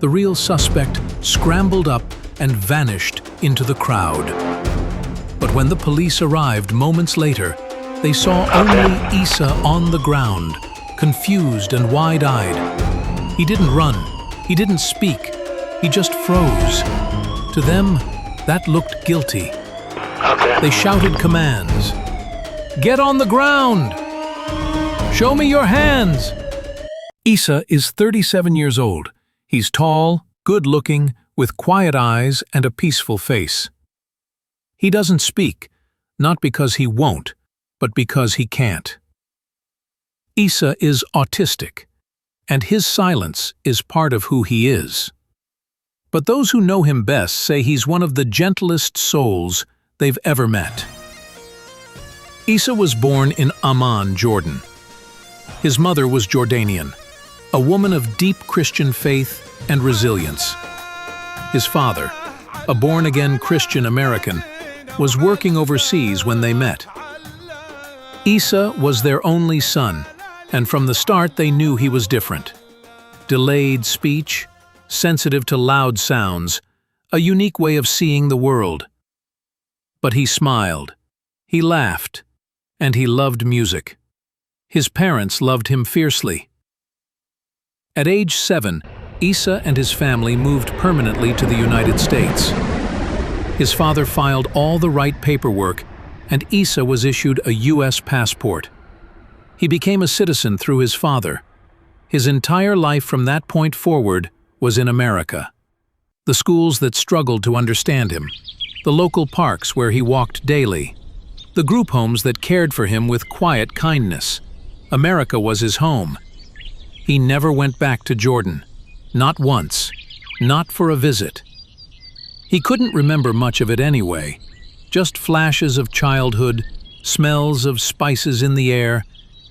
The real suspect scrambled up and vanished into the crowd. But when the police arrived moments later, they saw only Issa on the ground, confused and wide-eyed. He didn't run, he didn't speak, he just froze. To them, that looked guilty. They shouted commands. "Get on the ground! Show me your hands!" Issa is 37 years old. He's tall, good-looking, with quiet eyes and a peaceful face. He doesn't speak, not because he won't, but because he can't. Issa is autistic, and his silence is part of who he is. But those who know him best say he's one of the gentlest souls they've ever met. Issa was born in Amman, Jordan. His mother was Jordanian, a woman of deep Christian faith and resilience. His father, a born-again Christian American, was working overseas when they met. Issa was their only son, and from the start they knew he was different. Delayed speech, sensitive to loud sounds, a unique way of seeing the world. But he smiled, he laughed, and he loved music. His parents loved him fiercely. At age 7, Issa and his family moved permanently to the United States. His father filed all the right paperwork, and Issa was issued a U.S. passport. He became a citizen through his father. His entire life from that point forward was in America. The schools that struggled to understand him, the local parks where he walked daily, the group homes that cared for him with quiet kindness. America was his home. He never went back to Jordan. Not once. Not for a visit. He couldn't remember much of it anyway. Just flashes of childhood, smells of spices in the air,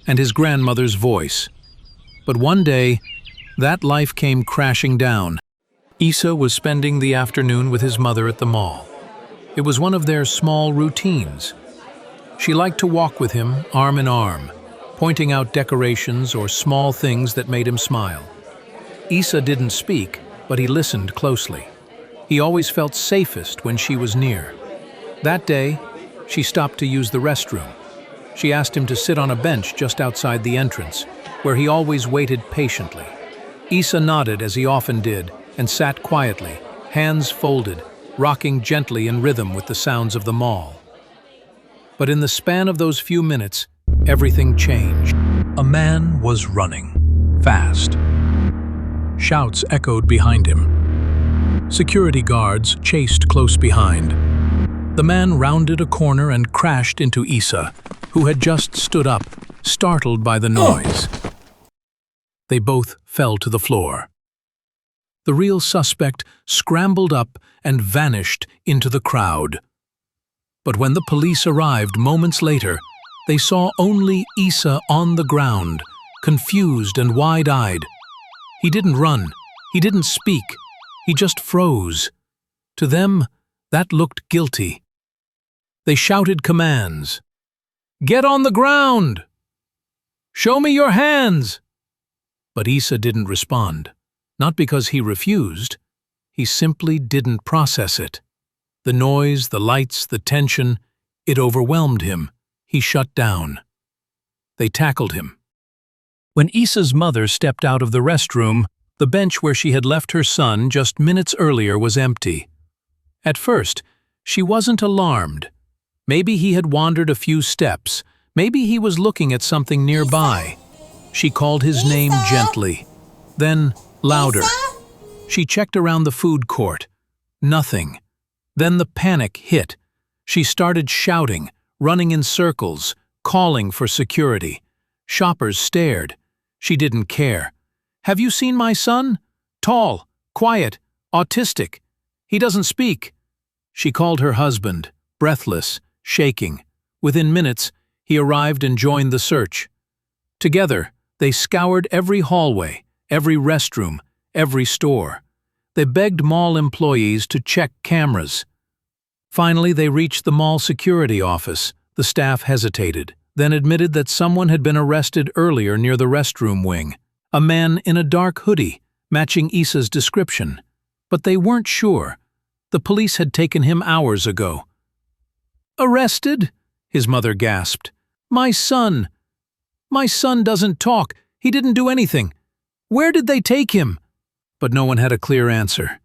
and his grandmother's voice. But one day, that life came crashing down. Issa was spending the afternoon with his mother at the mall. It was one of their small routines. She liked to walk with him, arm in arm, pointing out decorations or small things that made him smile. Issa didn't speak, but he listened closely. He always felt safest when she was near. That day, she stopped to use the restroom. She asked him to sit on a bench just outside the entrance, where he always waited patiently. Issa nodded as he often did and sat quietly, hands folded, rocking gently in rhythm with the sounds of the mall. But in the span of those few minutes, everything changed. A man was running, fast. Shouts echoed behind him. Security guards chased close behind. The man rounded a corner and crashed into Issa, who had just stood up, startled by the noise. They both fell to the floor. The real suspect scrambled up and vanished into the crowd. But when the police arrived moments later, they saw only Issa on the ground, confused and wide-eyed. He didn't run, he didn't speak, he just froze. To them, that looked guilty. They shouted commands. "Get on the ground! Show me your hands!" But Issa didn't respond, not because he refused. He simply didn't process it. The noise, the lights, the tension, it overwhelmed him. He shut down. They tackled him. When Issa's mother stepped out of the restroom, the bench where she had left her son just minutes earlier was empty. At first, she wasn't alarmed. Maybe he had wandered a few steps. Maybe he was looking at something nearby. She called his name gently, then louder. She checked around the food court. Nothing. Then the panic hit. She started shouting, running in circles, calling for security. Shoppers stared. She didn't care. "Have you seen my son? Tall, quiet, autistic. He doesn't speak." She called her husband, breathless, shaking. Within minutes, he arrived and joined the search. Together, they scoured every hallway, every restroom, every store. They begged mall employees to check cameras. Finally, they reached the mall security office. The staff hesitated, then admitted that someone had been arrested earlier near the restroom wing. A man in a dark hoodie, matching Issa's description. But they weren't sure. The police had taken him hours ago. "Arrested?" his mother gasped. My son doesn't talk. He didn't do anything. Where did they take him?" But no one had a clear answer.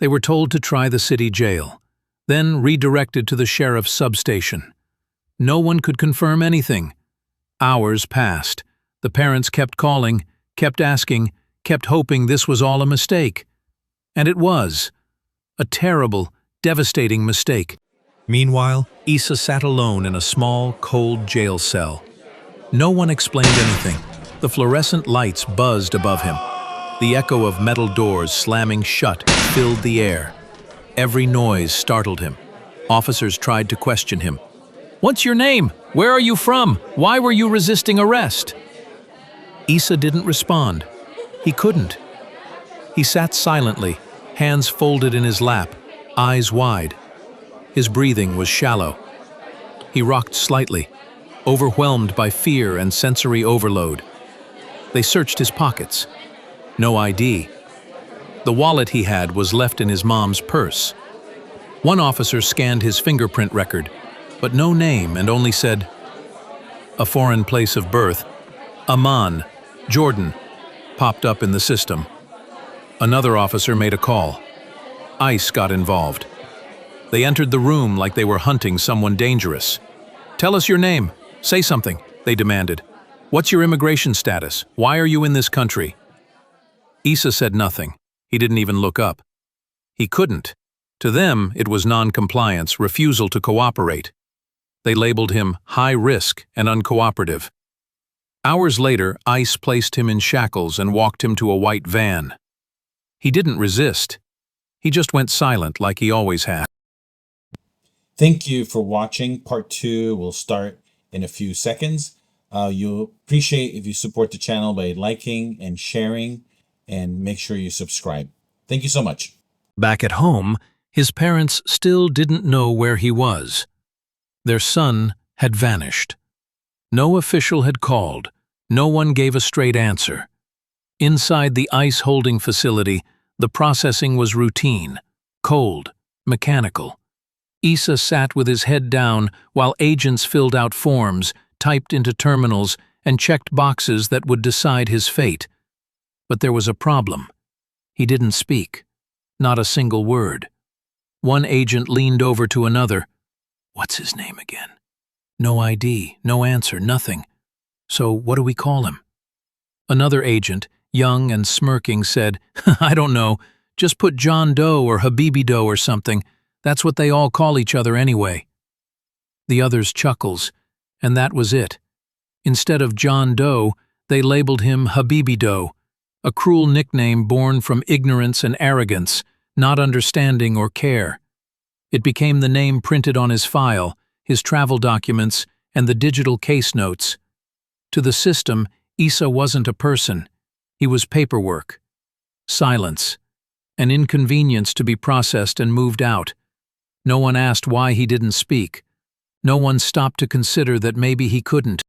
They were told to try the city jail, then redirected to the sheriff's substation. No one could confirm anything. Hours passed. The parents kept calling, kept asking, kept hoping this was all a mistake. And it was. A terrible, devastating mistake. Meanwhile, Issa sat alone in a small, cold jail cell. No one explained anything. The fluorescent lights buzzed above him. The echo of metal doors slamming shut filled the air. Every noise startled him. Officers tried to question him. "What's your name? Where are you from? Why were you resisting arrest?" Issa didn't respond. He couldn't. He sat silently, hands folded in his lap, eyes wide. His breathing was shallow. He rocked slightly, overwhelmed by fear and sensory overload. They searched his pockets. No ID. The wallet he had was left in his mom's purse. One officer scanned his fingerprint record, but no name, and only said, "A foreign place of birth, Amman, Jordan," popped up in the system. Another officer made a call. ICE got involved. They entered the room like they were hunting someone dangerous. "Tell us your name. Say something," they demanded. "What's your immigration status? Why are you in this country?" Issa said nothing. He didn't even look up. He couldn't. To them, it was non-compliance, refusal to cooperate. They labeled him high risk and uncooperative. Hours later, ICE placed him in shackles and walked him to a white van. He didn't resist. He just went silent like he always had. Thank you for watching. Part 2 will start in a few seconds. You'll appreciate if you support the channel by liking and sharing, and make sure you subscribe. Thank you so much. Back at home, his parents still didn't know where he was. Their son had vanished. No official had called. No one gave a straight answer. Inside the ICE holding facility, the processing was routine, cold, mechanical. Issa sat with his head down while agents filled out forms, typed into terminals, and checked boxes that would decide his fate. But there was a problem. He didn't speak. Not a single word. One agent leaned over to another. "What's his name again?" "No ID, no answer, nothing. So what do we call him?" Another agent, young and smirking, said, "I don't know. Just put John Doe or Habibi Doe or something. That's what they all call each other anyway." The others chuckles, and that was it. Instead of John Doe, they labeled him Habibi Doe, a cruel nickname born from ignorance and arrogance, not understanding or care. It became the name printed on his file, his travel documents, and the digital case notes. To the system, Issa wasn't a person. He was paperwork. Silence. An inconvenience to be processed and moved out. No one asked why he didn't speak. No one stopped to consider that maybe he couldn't.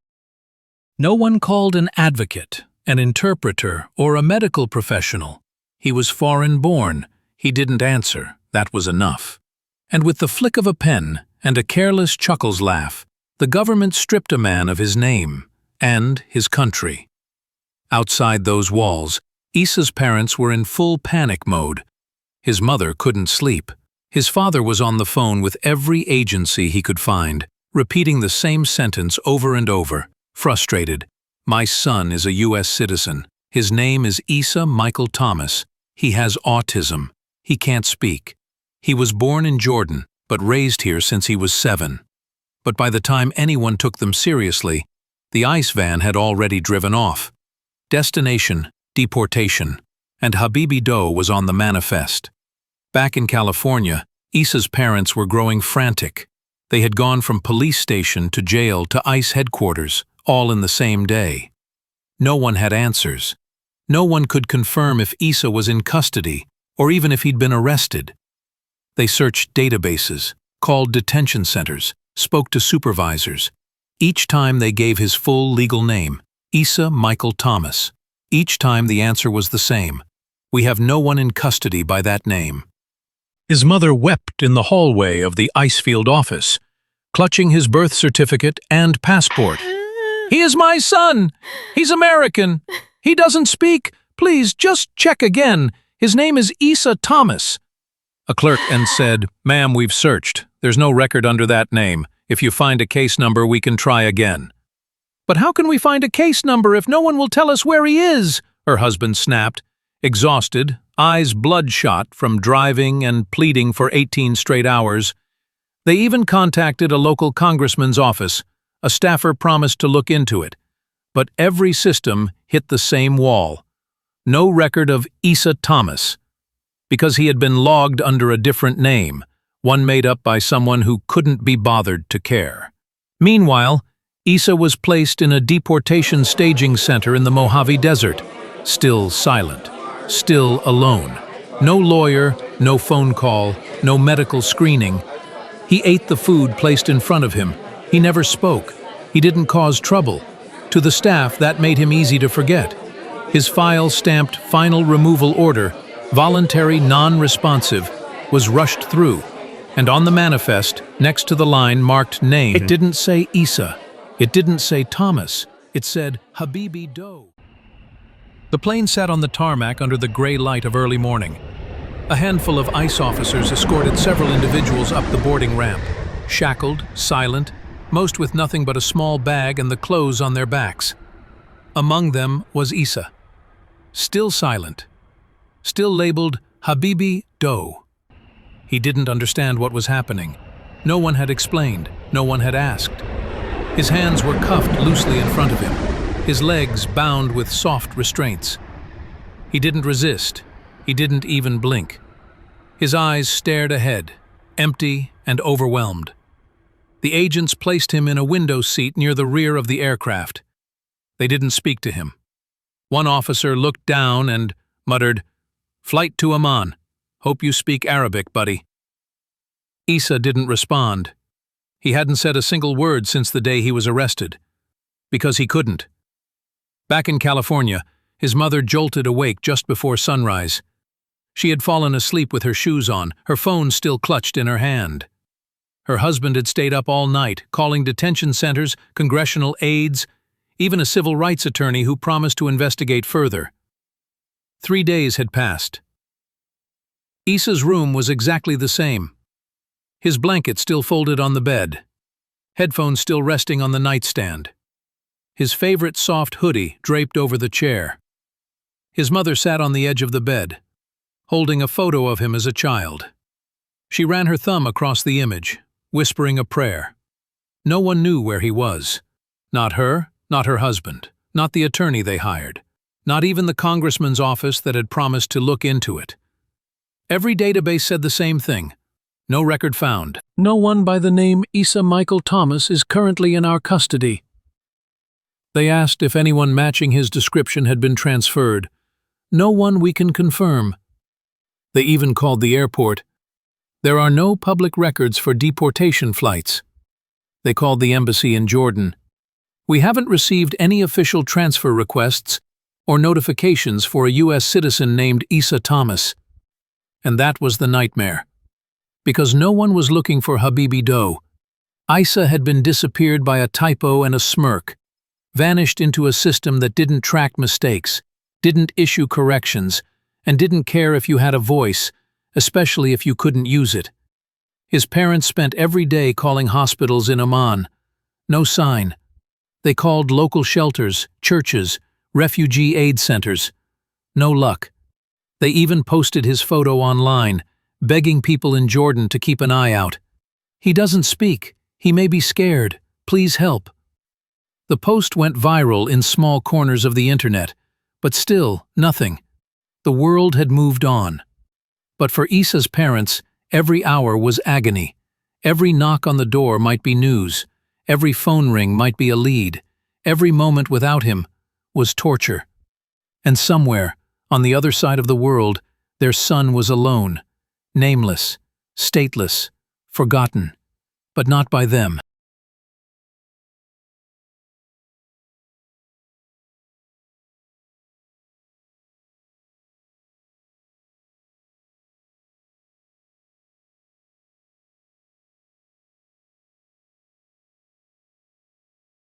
No one called an advocate, an interpreter, or a medical professional. He was foreign-born. He didn't answer. That was enough. And with the flick of a pen and a careless chuckles laugh, the government stripped a man of his name and his country. Outside those walls, Issa's parents were in full panic mode. His mother couldn't sleep. His father was on the phone with every agency he could find, repeating the same sentence over and over, frustrated. "My son is a U.S. citizen. His name is Issa Michael Thomas. He has autism. He can't speak. He was born in Jordan, but raised here since he was 7. But by the time anyone took them seriously, the ICE van had already driven off. Destination, deportation, and Habibi Doe was on the manifest. Back in California, Issa's parents were growing frantic. They had gone from police station to jail to ICE headquarters, all in the same day. No one had answers. No one could confirm if Issa was in custody, or even if he'd been arrested. They searched databases, called detention centers, spoke to supervisors. Each time they gave his full legal name, Issa Michael Thomas. Each time the answer was the same: We have no one in custody by that name." His mother wept in the hallway of the Icefield office, clutching his birth certificate and passport. "He is my son! He's American! He doesn't speak! Please, just check again. His name is Issa Thomas." A clerk said, "Ma'am, we've searched. There's no record under that name. If you find a case number, we can try again." "But how can we find a case number if no one will tell us where he is?" her husband snapped, exhausted, eyes bloodshot from driving and pleading for 18 straight hours. They even contacted a local congressman's office. A staffer promised to look into it. But every system hit the same wall. No record of Issa Thomas, because he had been logged under a different name, one made up by someone who couldn't be bothered to care. Meanwhile, Issa was placed in a deportation staging center in the Mojave Desert, still silent, still alone. No lawyer, no phone call, no medical screening. He ate the food placed in front of him. He never spoke. He didn't cause trouble. To the staff, that made him easy to forget. His file stamped "Final Removal Order," voluntary non-responsive, was rushed through, and on the manifest, next to the line marked name, it didn't say Issa. It didn't say Thomas. It said Habibi Doe. The plane sat on the tarmac under the gray light of early morning. A handful of ICE officers escorted several individuals up the boarding ramp, shackled, silent, most with nothing but a small bag and the clothes on their backs. Among them was Issa, still silent, still labeled Habibi Doe. He didn't understand what was happening. No one had explained, no one had asked. His hands were cuffed loosely in front of him, his legs bound with soft restraints. He didn't resist. He didn't even blink. His eyes stared ahead, empty and overwhelmed. The agents placed him in a window seat near the rear of the aircraft. They didn't speak to him. One officer looked down and muttered, "Flight to Amman. Hope you speak Arabic, buddy." Issa didn't respond. He hadn't said a single word since the day he was arrested. Because he couldn't. Back in California, his mother jolted awake just before sunrise. She had fallen asleep with her shoes on, her phone still clutched in her hand. Her husband had stayed up all night, calling detention centers, congressional aides, even a civil rights attorney who promised to investigate further. 3 days had passed. Issa's room was exactly the same. His blanket still folded on the bed, headphones still resting on the nightstand. His favorite soft hoodie draped over the chair. His mother sat on the edge of the bed, holding a photo of him as a child. She ran her thumb across the image, whispering a prayer. No one knew where he was. Not her, not her husband, not the attorney they hired, not even the congressman's office that had promised to look into it. Every database said the same thing. No record found. No one by the name Issa Michael Thomas is currently in our custody. They asked if anyone matching his description had been transferred. No one we can confirm. They even called the airport. There are no public records for deportation flights. They called the embassy in Jordan. We haven't received any official transfer requests or notifications for a U.S. citizen named Issa Thomas. And that was the nightmare. Because no one was looking for Habibi Doe. Issa had been disappeared by a typo and a smirk, vanished into a system that didn't track mistakes, didn't issue corrections, and didn't care if you had a voice, especially if you couldn't use it. His parents spent every day calling hospitals in Amman. No sign. They called local shelters, churches, refugee aid centers. No luck. They even posted his photo online, begging people in Jordan to keep an eye out. "He doesn't speak. He may be scared. Please help." The post went viral in small corners of the internet, but still, nothing. The world had moved on. But for Issa's parents, every hour was agony. Every knock on the door might be news. Every phone ring might be a lead. Every moment without him was torture. And somewhere, on the other side of the world, their son was alone, nameless, stateless, forgotten, but not by them.